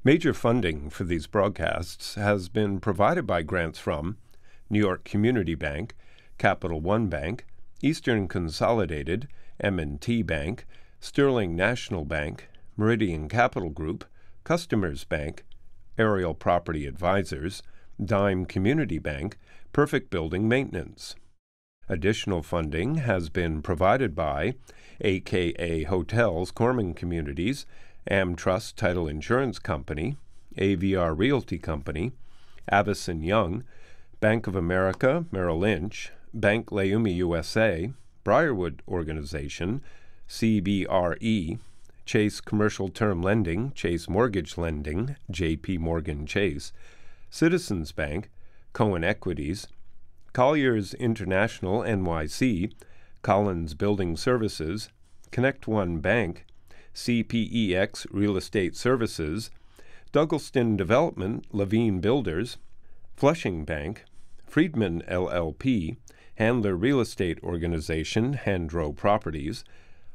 Major funding for these broadcasts has been provided by grants from New York Community Bank, Capital One Bank, Eastern Consolidated, M&T Bank, Sterling National Bank, Meridian Capital Group, Customers Bank, Aerial Property Advisors, Dime Community Bank, Perfect Building Maintenance. Additional funding has been provided by AKA Hotels Corman Communities, AmTrust Title Insurance Company, AVR Realty Company, Avison Young, Bank of America, Merrill Lynch, Bank Leumi USA, Briarwood Organization, CBRE, Chase Commercial Term Lending, Chase Mortgage Lending, JP Morgan Chase, Citizens Bank, Cohen Equities, Colliers International NYC, Collins Building Services, Connect One Bank, CPEX Real Estate Services, Douglaston Development, Levine Builders, Flushing Bank, Friedman LLP, Handler Real Estate Organization, Handro Properties,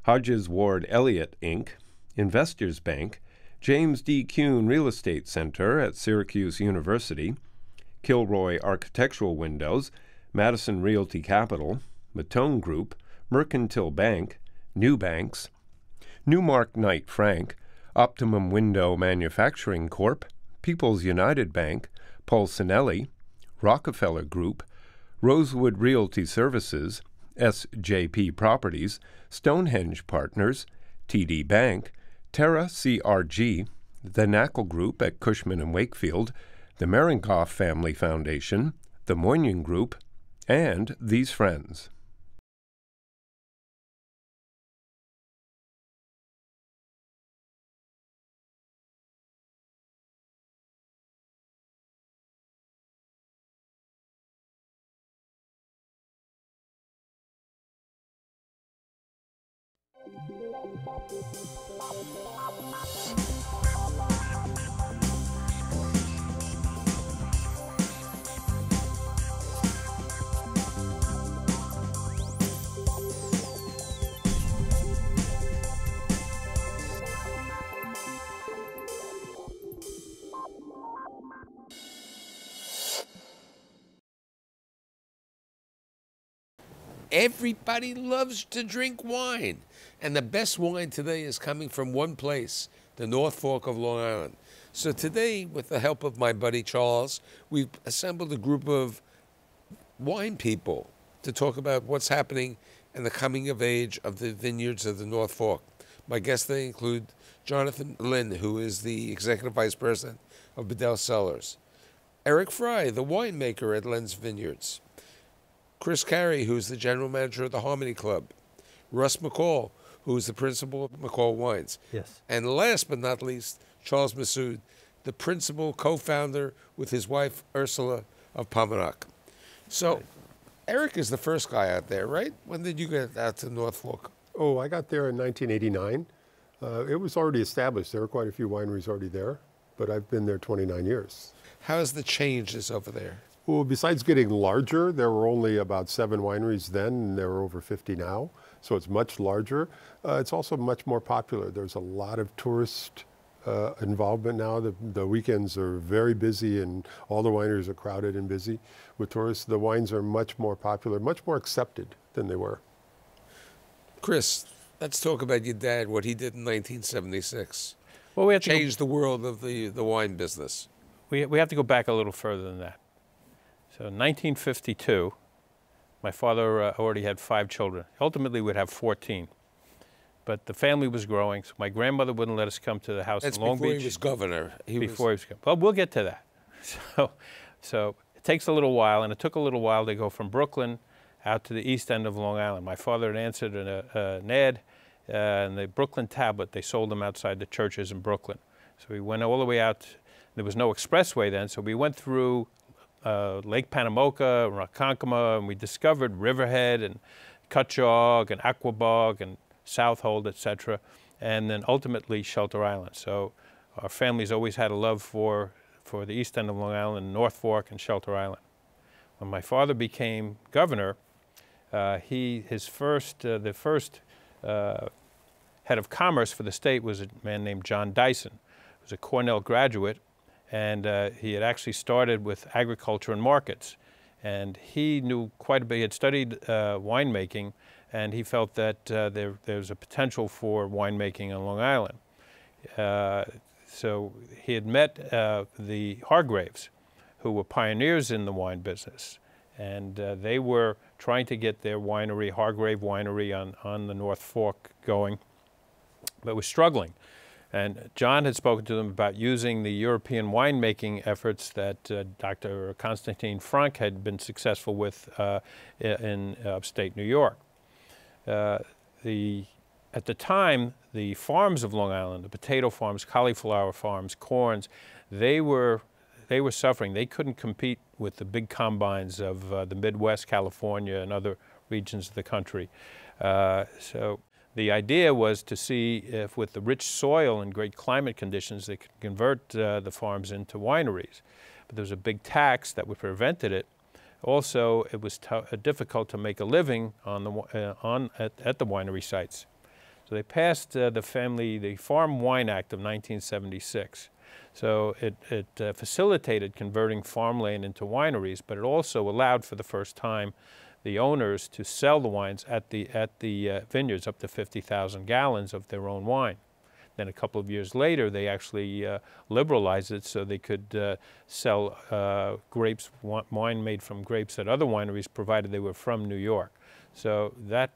Hodges Ward Elliott, Inc., Investors Bank, James D. Kuhn Real Estate Center at Syracuse University, Kilroy Architectural Windows, Madison Realty Capital, Matone Group, Mercantile Bank, New Banks, Newmark Knight Frank, Optimum Window Manufacturing Corp., People's United Bank, Pulcinelli, Rockefeller Group, Rosewood Realty Services, SJP Properties, Stonehenge Partners, TD Bank, Terra CRG, the Knackle Group at Cushman & Wakefield, the Meringoff Family Foundation, the Moynihan Group, and these friends. Everybody loves to drink wine. And the best wine today is coming from one place, the North Fork of Long Island. So today, with the help of my buddy Charles, we've assembled a group of wine people to talk about what's happening and the coming of age of the vineyards of the North Fork. My guests today include Jonathan Lynne, who is the Executive Vice President of Bedell Cellars, Eric Fry, the winemaker at Lenz Vineyards, Chris Carey, who's the general manager of the Harmonie Club, Russ McCall, who is the principal of McCall Wines. Yes. And last but not least, Charles Massoud, the principal co-founder with his wife, Ursula, of Paumanok. So Eric is the first guy out there, right? When did you get out to North Fork? Oh, I got there in 1989. It was already established. There were quite a few wineries already there, but I've been there 29 years. How's the changes over there? Well, besides getting larger, there were only about 7 wineries then, and there are over 50 now. So it's much larger. It's also much more popular. There's a lot of tourist involvement now. The weekends are very busy, and all the wineries are crowded and busy with tourists. The wines are much more popular, much more accepted than they were. Chris, let's talk about your dad, what he did in 1976. Well, we have to changed the world of the wine business. We have to go back a little further than that. So in 1952, my father already had 5 children. Ultimately, we'd have 14. But the family was growing, so my grandmother wouldn't let us come to the house in Long Beach. That's before he was governor. Before he was governor. Well, we'll get to that. So it takes a little while, and it took a little while to go from Brooklyn out to the east end of Long Island. My father had answered an ad in the Brooklyn Tablet. They sold them outside the churches in Brooklyn. So we went all the way out. There was no expressway then, so we went through Lake Panamoka, Ronkonkoma, and we discovered Riverhead and Cutchogue and Aquabog and Southold, etc., and then ultimately Shelter Island. So our family's always had a love for the east end of Long Island, North Fork, and Shelter Island. When my father became governor, the first head of commerce for the state was a man named John Dyson, was a Cornell graduate, and he had actually started with agriculture and markets. And he knew quite a bit. He had studied winemaking, and he felt that there's a potential for winemaking on Long Island. So he had met the Hargraves, who were pioneers in the wine business. And they were trying to get their winery, Hargrave Winery on the North Fork, going, but was struggling. And John had spoken to them about using the European winemaking efforts that Dr. Constantine Frank had been successful with in upstate New York. At the time, the farms of Long Island, the potato farms, cauliflower farms, corns, they were suffering. They couldn't compete with the big combines of the Midwest, California, and other regions of the country. So the idea was to see if with the rich soil and great climate conditions they could convert the farms into wineries. But there was a big tax that would prevented it. Also, it was difficult to make a living at the winery sites. So they passed the Farm Wine Act of 1976. So it facilitated converting farmland into wineries, but it also allowed for the first time the owners to sell the wines at the vineyards up to 50,000 gallons of their own wine. Then a couple of years later, they actually liberalized it so they could sell wine made from grapes at other wineries, provided they were from New York. So that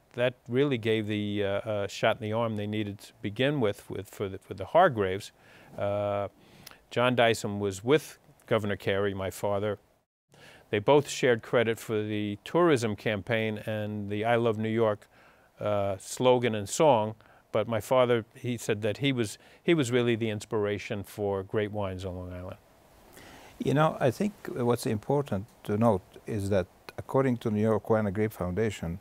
really gave the shot in the arm they needed to begin with for the Hargraves. John Dyson was with Governor Carey, my father. They both shared credit for the tourism campaign and the I Love New York slogan and song, but my father, he said that he was really the inspiration for great wines on Long Island. You know, I think what's important to note is that according to the New York Wine and Grape Foundation,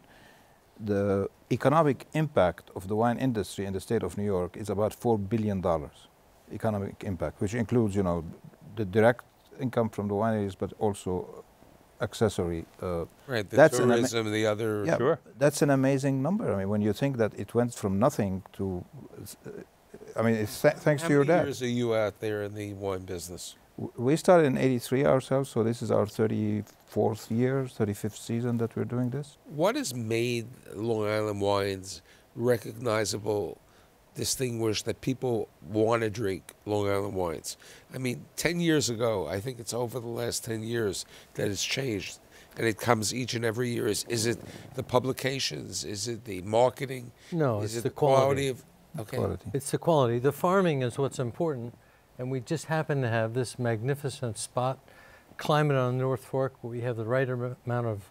the economic impact of the wine industry in the state of New York is about $4 billion economic impact, which includes, you know, the direct income from the wineries, but also accessory. Right, the tourism, the other. Yeah, sure. That's an amazing number. I mean, when you think that it went from nothing to, I mean, it's thanks to your dad. How many years are you out there in the wine business? We started in '83 ourselves, so this is our 34th year, 35th season that we're doing this. What has made Long Island wines recognizable, distinguished, that people want to drink Long Island wines? I mean, 10 years ago, I think it's over the last 10 years that it's changed, and it comes each and every year. Is it the publications? Is it the marketing? No, is it's it the quality of? Okay. Quality. It's the quality. The farming is what's important, and we just happen to have this magnificent spot, climate on the North Fork, where we have the right amount of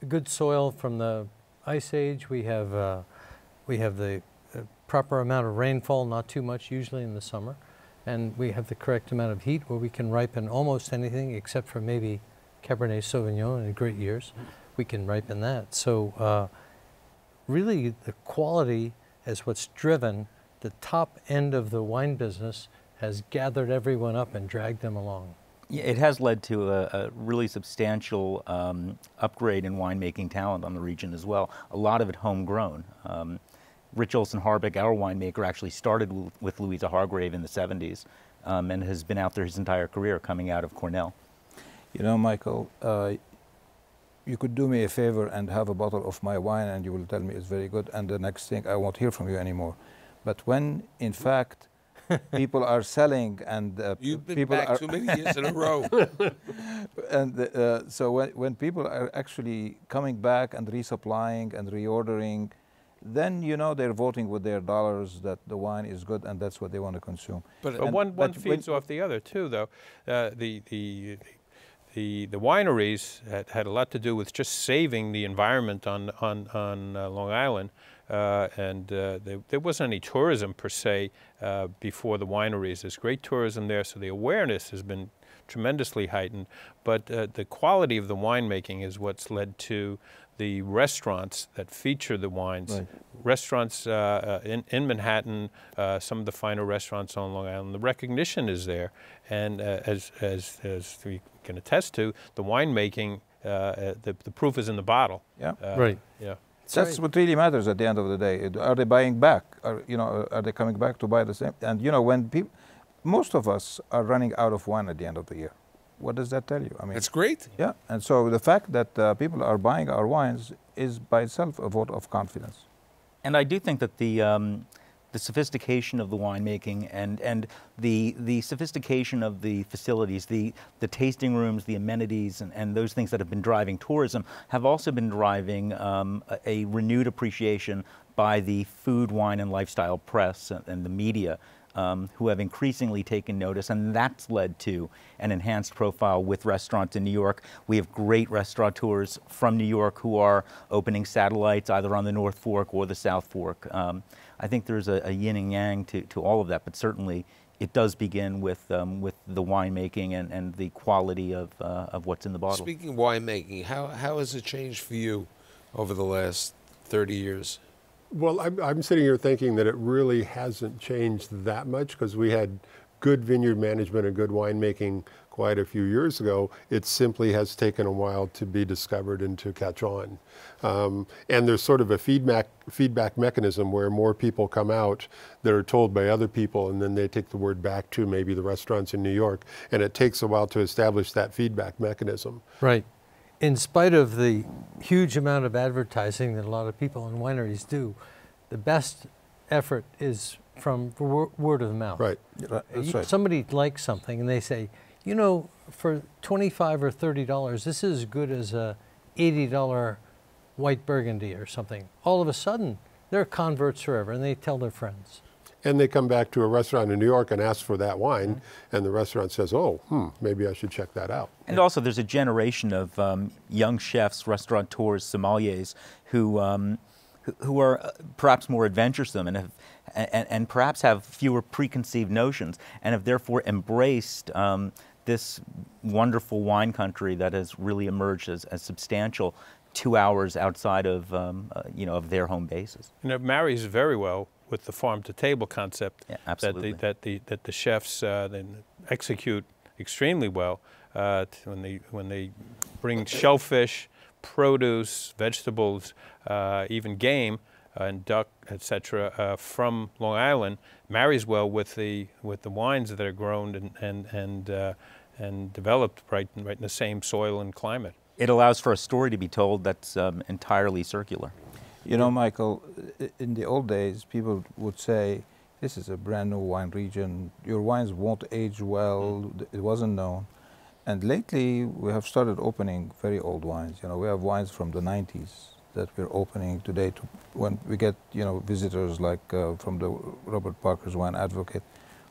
good soil from the Ice Age. We have the proper amount of rainfall, not too much, usually in the summer, and we have the correct amount of heat where we can ripen almost anything except for maybe Cabernet Sauvignon in great years. We can ripen that. So really the quality is what's driven the top end of the wine business, has gathered everyone up and dragged them along. Yeah, it has led to a really substantial upgrade in winemaking talent on the region as well. A lot of it homegrown. Rich Olson Harbeck, our winemaker, actually started with Louisa Hargrave in the 70s and has been out there his entire career, coming out of Cornell. You know, Michael, you could do me a favor and have a bottle of my wine and you will tell me it's very good, and the next thing I won't hear from you anymore. But when, in fact, people are selling and You've been people back are too many years in a row. and so when people are actually coming back and resupplying and reordering, then you know they're voting with their dollars that the wine is good and that's what they want to consume. But one feeds off the other too, though. The wineries had a lot to do with just saving the environment on Long Island, and there wasn't any tourism per se before the wineries. There's great tourism there, so the awareness has been tremendously heightened. But the quality of the winemaking is what's led to the restaurants that feature the wines. Right. Restaurants in Manhattan, some of the finer restaurants on Long Island, the recognition is there. And as we can attest to, the winemaking, the proof is in the bottle. Yeah. Right. Yeah. That's what really matters at the end of the day. Are they buying back? Are they coming back to buy the same? And you know, when people, most of us are running out of wine at the end of the year. What does that tell you? I mean, That's great. yeah, and so the fact that people are buying our wines is by itself a vote of confidence. And I do think that the sophistication of the winemaking and the sophistication of the facilities, the tasting rooms, the amenities, and those things that have been driving tourism have also been driving a renewed appreciation by the food, wine, and lifestyle press and the media, who have increasingly taken notice, and that's led to an enhanced profile with restaurants in New York. We have great restaurateurs from New York who are opening satellites either on the North Fork or the South Fork. I think there's a yin and yang to all of that, but certainly it does begin with the winemaking and the quality of what's in the bottle. Speaking of winemaking, how has it changed for you over the last 30 years? Well, I'm sitting here thinking that it really hasn't changed that much because we had good vineyard management and good winemaking quite a few years ago. It simply has taken a while to be discovered and to catch on. And there's sort of a feedback mechanism where more people come out that are told by other people, and then they take the word back to maybe the restaurants in New York. And it takes a while to establish that feedback mechanism. Right. In spite of the huge amount of advertising that a lot of people in wineries do, the best effort is from word of mouth. Right. That's right. Somebody likes something and they say, you know, for $25 or $30, this is as good as a $80 white Burgundy or something. All of a sudden, they're converts forever, and they tell their friends. And they come back to a restaurant in New York and ask for that wine, and the restaurant says, oh, maybe I should check that out. And also there's a generation of young chefs, restaurateurs, sommeliers who are perhaps more adventuresome and perhaps have fewer preconceived notions and have therefore embraced this wonderful wine country that has really emerged as substantial 2 hours outside of of their home bases. And it marries very well with the farm-to-table concept. Yeah, absolutely. that the chefs then execute extremely well when they bring shellfish, produce, vegetables, even game and duck, etc., from Long Island, marries well with the wines that are grown and developed right in the same soil and climate. It allows for a story to be told that's entirely circular. You know, Michael, in the old days, people would say, this is a brand new wine region, your wines won't age well, it wasn't known. And lately, we have started opening very old wines. You know, we have wines from the 90s that we're opening today. When we get, visitors like from the Robert Parker's Wine Advocate,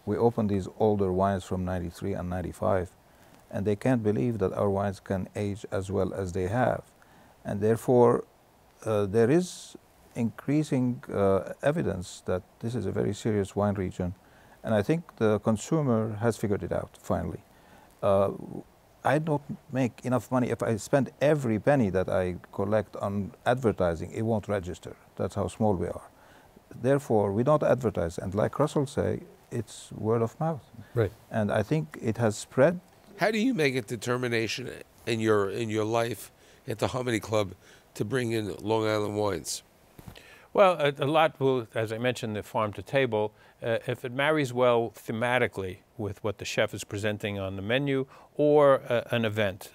we open these older wines from 93 and 95, and they can't believe that our wines can age as well as they have. And therefore, there is increasing evidence that this is a very serious wine region. And I think the consumer has figured it out, finally. I don't make enough money. If I spend every penny that I collect on advertising, it won't register. That's how small we are. Therefore, we don't advertise. And like Russell say, it's word of mouth. Right. And I think it has spread. How do you make a determination in your life at the Harmonie Club to bring in Long Island wines? Well, a lot will, as I mentioned, the farm to table, if it marries well thematically with what the chef is presenting on the menu or an event.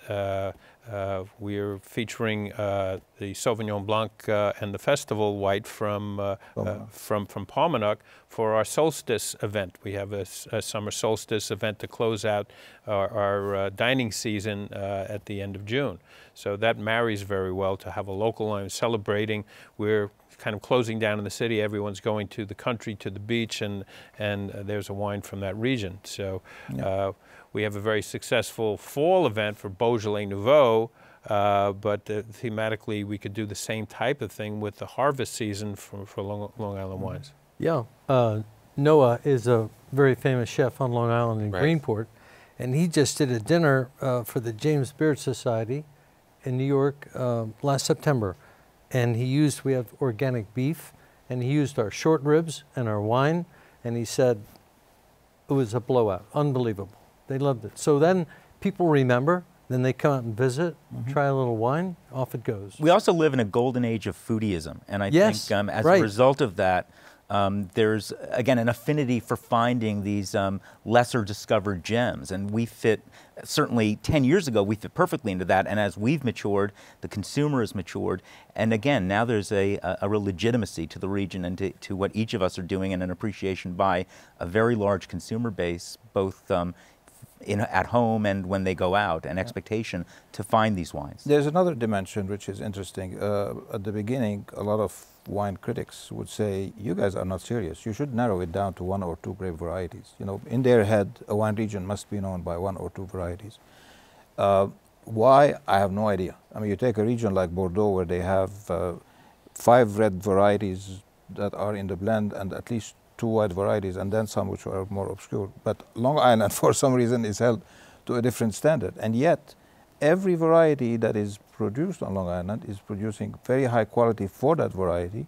We're featuring the Sauvignon Blanc and the Festival White from Paumanok for our solstice event. We have a summer solstice event to close out our dining season at the end of June. So that marries very well to have a local line celebrating. We're kind of closing down in the city. Everyone's going to the country, to the beach, and there's a wine from that region. So we have a very successful fall event for Beaujolais Nouveau, but thematically we could do the same type of thing with the harvest season for Long Island wines. Yeah, Noah is a very famous chef on Long Island in Greenport, and he just did a dinner for the James Beard Society in New York last September. And we have organic beef, and he used our short ribs and our wine, and he said it was a blowout, unbelievable. They loved it. So then people remember, then they come out and visit, try a little wine, off it goes. We also live in a golden age of foodieism, and I think as a result of that, There's, again, an affinity for finding these lesser discovered gems, and we fit, certainly 10 years ago, we fit perfectly into that, and as we've matured, the consumer has matured, and again, now there's a real legitimacy to the region and to what each of us are doing, and an appreciation by a very large consumer base, both at home and when they go out, an expectation to find these wines. There's another dimension which is interesting. At the beginning, a lot of wine critics would say, you guys are not serious. You should narrow it down to 1 or 2 grape varieties. You know, in their head, a wine region must be known by 1 or 2 varieties. Why? I have no idea. I mean, you take a region like Bordeaux where they have 5 red varieties that are in the blend and at least 2 white varieties, and then some which are more obscure. But Long Island, for some reason, is held to a different standard. And yet, every variety that is produced on Long Island is producing very high quality for that variety,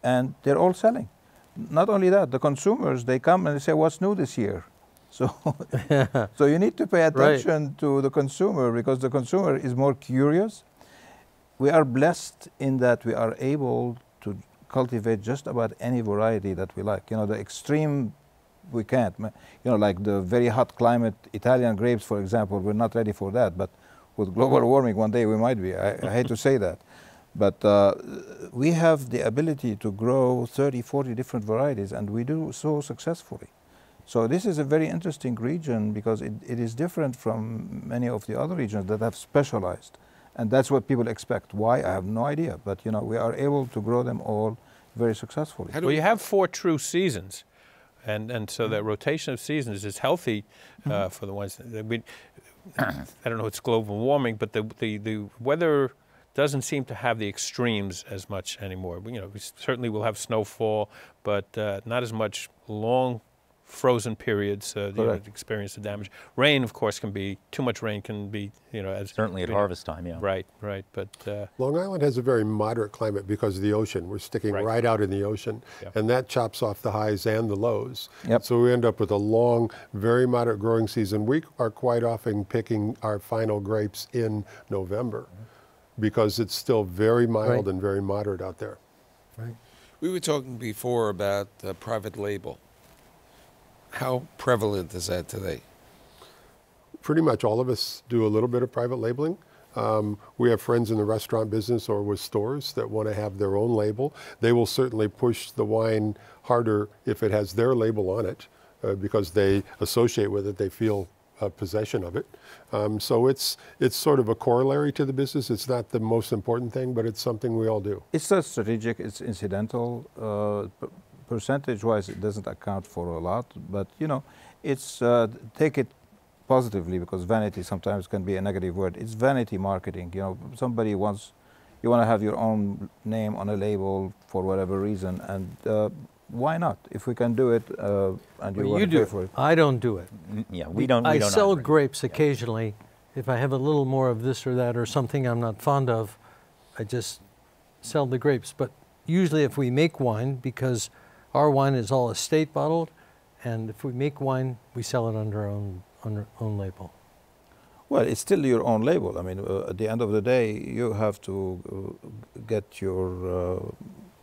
and they're all selling. Not only that, the consumers, they come and they say, what's new this year? So, so you need to pay attention to the consumer, because the consumer is more curious. We are blessed in that we are able to cultivate just about any variety that we like. You know, the extreme, we can't. You know, like the very hot climate Italian grapes, for example, we're not ready for that. But with global warming, one day we might be. I hate to say that. But we have the ability to grow 30, 40 different varieties, and we do so successfully. So this is a very interesting region because it is different from many of the other regions that have specialized. And that's what people expect. Why? I have no idea. But, you know, we are able to grow them all very successfully. Well, you have 4 true seasons. And so that rotation of seasons is healthy for the ones. I don't know, it's global warming, but the weather doesn't seem to have the extremes as much anymore. You know, we certainly will have snowfall, but not as much long frozen periods you know, to experience the damage. Rain, of course, can be, too much rain can be, you know, as certainly at harvest time, yeah. Right, right, but Long Island has a very moderate climate because of the ocean. We're sticking right out in the ocean, and that chops off the highs and the lows. So we end up with a long, very moderate growing season. We are quite often picking our final grapes in November because it's still very mild and very moderate out there. We were talking before about private label. How prevalent is that today? Pretty much all of us do a little bit of private labeling. We have friends in the restaurant business or with stores that want to have their own label. They will certainly push the wine harder if it has their label on it because they associate with it, they feel possession of it. So it's sort of a corollary to the business. It's not the most important thing, but it's something we all do. It's not strategic, it's incidental. Percentage-wise, it doesn't account for a lot, but you know, it's take it positively because vanity sometimes can be a negative word. It's vanity marketing. You know, somebody wants, you want to have your own name on a label for whatever reason, and why not? If we can do it, and you want to pay for it. I don't do it. Yeah, we don't. I sell grapes occasionally. If I have a little more of this or that or something I'm not fond of, I just sell the grapes. But usually, if we make wine, because our wine is all estate bottled, and if we make wine, we sell it under our own label. Well, it's still your own label. I mean, at the end of the day, you have to get your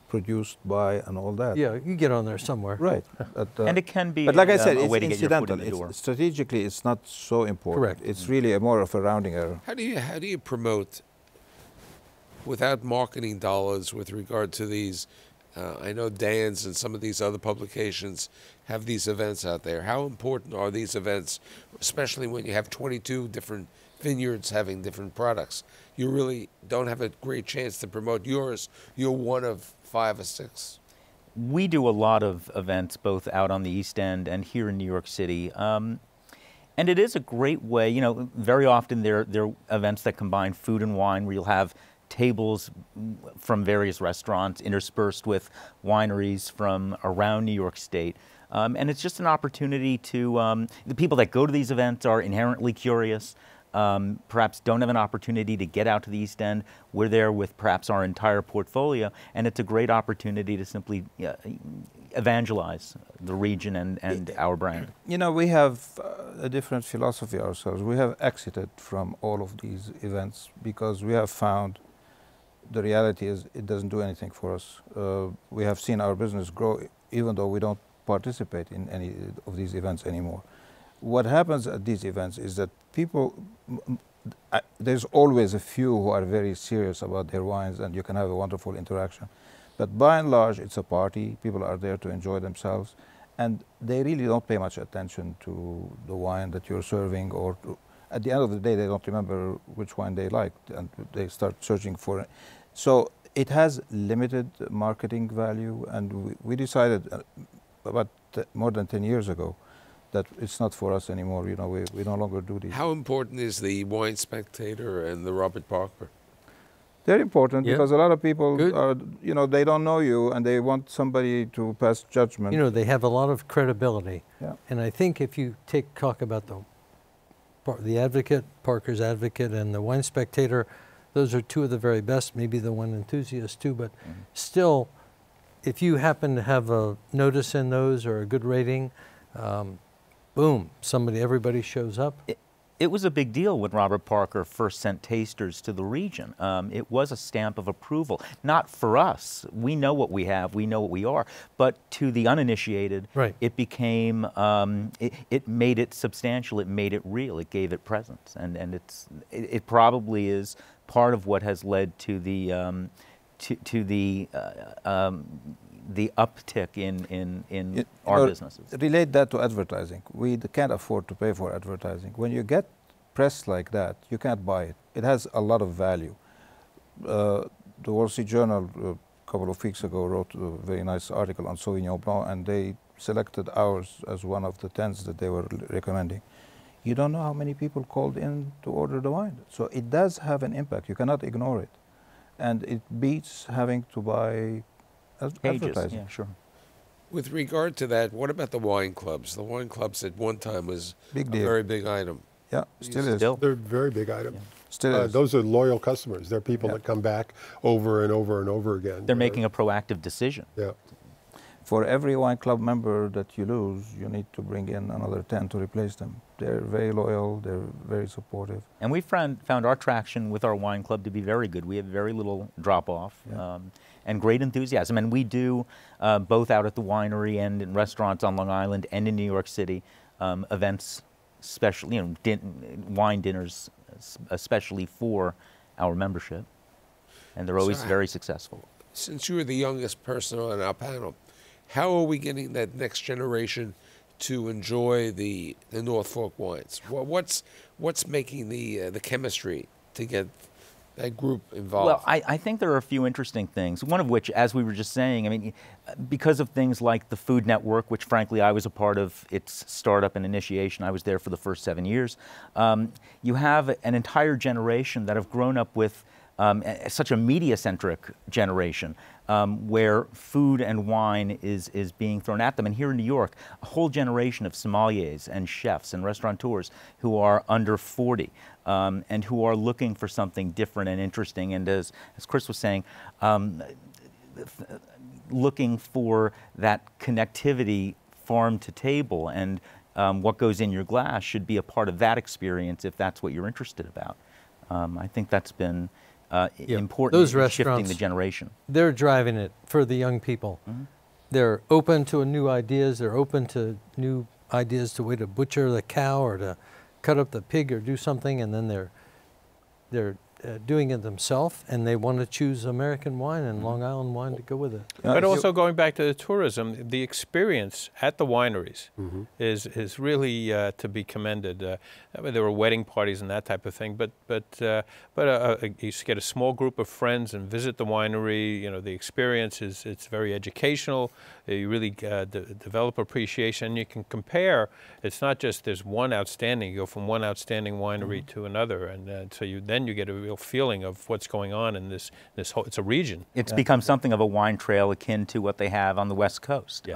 produced by and all that. Yeah, you get on there somewhere. Right. And it can be but like I said, a way it's to get your foot in the incidental. door. Strategically, it's not so important. Correct. It's really more of a rounding error. How do you promote without marketing dollars with regard to these? I know Dan's and some of these other publications have these events out there. How important are these events, especially when you have 22 different vineyards having different products? You really don't have a great chance to promote yours. You're one of 5 or 6. We do a lot of events both out on the East End and here in New York City. And it is a great way, you know, very often there are events that combine food and wine where you'll have tables from various restaurants interspersed with wineries from around New York State. And it's just an opportunity to, the people that go to these events are inherently curious, perhaps don't have an opportunity to get out to the East End. We're there with perhaps our entire portfolio, and it's a great opportunity to simply evangelize the region and our brand. You know, we have a different philosophy ourselves. We have exited from all of these events because we have found the reality is it doesn't do anything for us. We have seen our business grow even though we don't participate in any of these events anymore. What happens at these events is that people, there's always a few who are very serious about their wines, and you can have a wonderful interaction. But by and large, it's a party. People are there to enjoy themselves, and they really don't pay much attention to the wine that you're serving, or at the end of the day, they don't remember which wine they liked, and they start searching for it. So it has limited marketing value, and we decided about more than 10 years ago that it's not for us anymore. You know, we no longer do these. How important is the Wine Spectator and the Robert Parker? They're important Yeah. because a lot of people Good. are, you know, they don't know you and they want somebody to pass judgment. You know, they have a lot of credibility. Yeah. And I think if you talk about the Advocate, Parker's Advocate, and the Wine Spectator, those are two of the very best, maybe the Wine Enthusiast too, but still, if you happen to have a notice in those or a good rating, boom, everybody shows up. It was a big deal when Robert Parker first sent tasters to the region. It was a stamp of approval, not for us. We know what we have, we know what we are, but to the uninitiated, Right. it became, it made it substantial, it made it real, it gave it presence, and it probably is part of what has led to the uptick in our businesses. Relate that to advertising. We can't afford to pay for advertising. When you get press like that, you can't buy it. It has a lot of value. The Wall Street Journal a couple of weeks ago wrote a very nice article on Sauvignon Blanc, and they selected ours as one of the 10s that they were recommending. You don't know how many people called in to order the wine. So it does have an impact. You cannot ignore it. And it beats having to buy Pages, advertising. yeah, sure. With regard to that, what about the wine clubs? The wine clubs at one time was Big a deal. very big item. Yeah, still is. Still. They're a very big item. Still is. Those are loyal customers. They're people Yeah. that come back over and over and over again. They're making a proactive decision. Yeah. For every wine club member that you lose, you need to bring in another 10 to replace them. They're very loyal, they're very supportive. And we found our traction with our wine club to be very good. We have very little drop-off. Yeah. And great enthusiasm. And we do, both out at the winery and in restaurants on Long Island and in New York City, events, especially, you know, wine dinners, especially for our membership. And they're always So very successful. Since you are the youngest person on our panel, how are we getting that next generation to enjoy the North Fork wines? What's making the chemistry to get that group involved? Well, I think there are a few interesting things, one of which, as we were just saying, I mean, because of things like the Food Network, which frankly I was a part of its startup and initiation, I was there for the first 7 years, you have an entire generation that have grown up with such a media-centric generation where food and wine is being thrown at them. And here in New York, a whole generation of sommeliers and chefs and restaurateurs who are under 40 and who are looking for something different and interesting. And as Chris was saying, looking for that connectivity farm to table, and what goes in your glass should be a part of that experience if that's what you're interested about. I think that's been important those in shifting restaurants, the generation. They're driving it for the young people. Mm-hmm. They're open to new ideas. They're open to new ideas, to way to butcher the cow or to cut up the pig or do something, and then they're doing it themselves, and they want to choose American wine and Long Island wine to go with it. But also going back to the tourism, the experience at the wineries is really to be commended. I mean, there were wedding parties and that type of thing, but you get a small group of friends and visit the winery. You know, the experience it's very educational. You really develop appreciation. You can compare. It's not just there's one outstanding. You go from one outstanding winery to another, and so you get a real feeling of what's going on in this whole. It's a region. It's become something of a wine trail akin to what they have on the West Coast.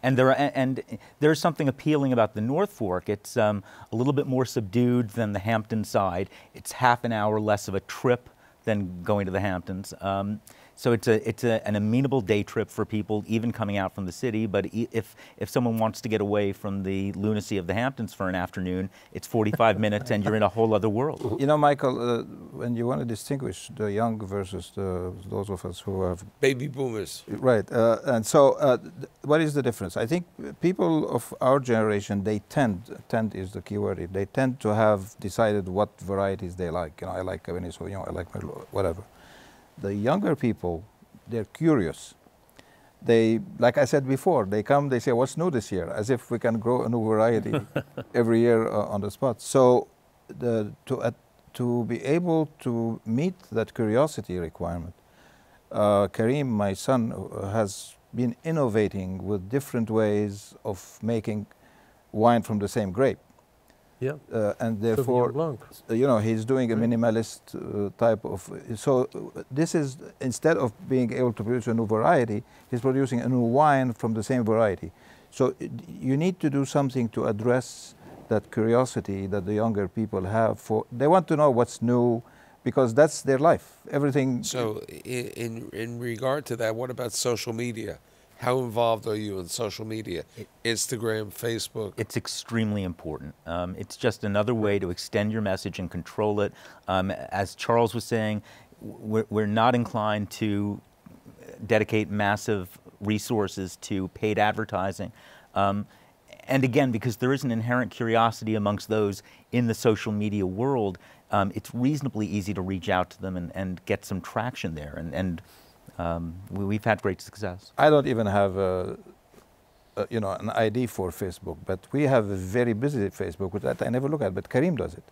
And there's something appealing about the North Fork. It's a little bit more subdued than the Hampton side. It's half an hour less of a trip than going to the Hamptons. So it's an amenable day trip for people even coming out from the city, but if someone wants to get away from the lunacy of the Hamptons for an afternoon, it's 45 minutes and you're in a whole other world. You know, Michael, when you want to distinguish the young versus those of us who have... Baby boomers. Right, and so what is the difference? I think people of our generation, they tend is the key word, they tend to have decided what varieties they like. You know, I like Cabernet Sauvignon, I like Merlot, whatever. The younger people, they're curious. They, like I said before, they come, they say, what's new this year? As if we can grow a new variety every year on the spot. So to be able to meet that curiosity requirement, Karim, my son, has been innovating with different ways of making wine from the same grape. Yeah. And therefore, you know, he's doing a minimalist type of... So this is, instead of being able to produce a new variety, he's producing a new wine from the same variety. So you need to do something to address that curiosity that the younger people have. They want to know what's new, because that's their life. Everything... So in regard to that, what about social media? How involved are you in social media? Instagram, Facebook? It's extremely important. It's just another way to extend your message and control it. As Charles was saying, we're not inclined to dedicate massive resources to paid advertising. And again, because there is an inherent curiosity amongst those in the social media world, it's reasonably easy to reach out to them and get some traction there. And we've had great success. I don't even have you know, an ID for Facebook, but we have a very busy Facebook with that I never look at, but Karim does it.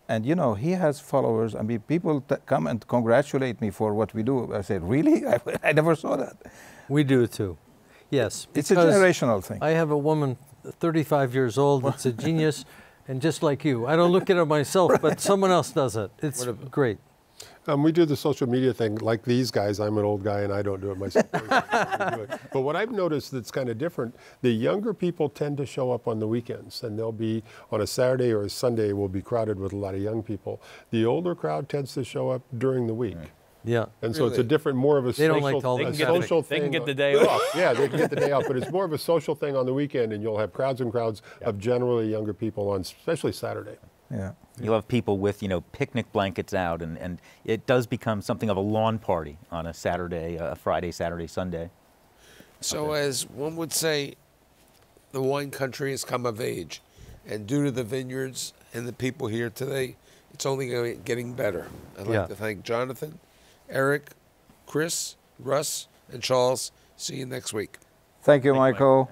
And you know, he has followers. I mean, people come and congratulate me for what we do. I said, really? I never saw that. We do too. Yes. It's a generational thing. I have a woman, 35 years old, that's a genius, and just like you. I don't look at it myself, but someone else does it. It's great. We do the social media thing like these guys. I'm an old guy and I don't do it myself. But what I've noticed that's kind of different, the younger people tend to show up on the weekends, and they'll be on a Saturday or a Sunday will be crowded with a lot of young people. The older crowd tends to show up during the week. Yeah. And so it's a different, more of a social thing. They can get the day off. Yeah, they can get the day off, but it's more of a social thing on the weekend, and you'll have crowds and crowds of generally younger people on, especially Saturday. Yeah. You'll have people with, you know, picnic blankets out, and it does become something of a lawn party on a Saturday, Friday, Saturday, Sunday. So as one would say, the wine country has come of age, and due to the vineyards and the people here today, it's only getting better. I'd like to thank Jonathan, Eric, Chris, Russ, and Charles. See you next week. Thank you, Michael.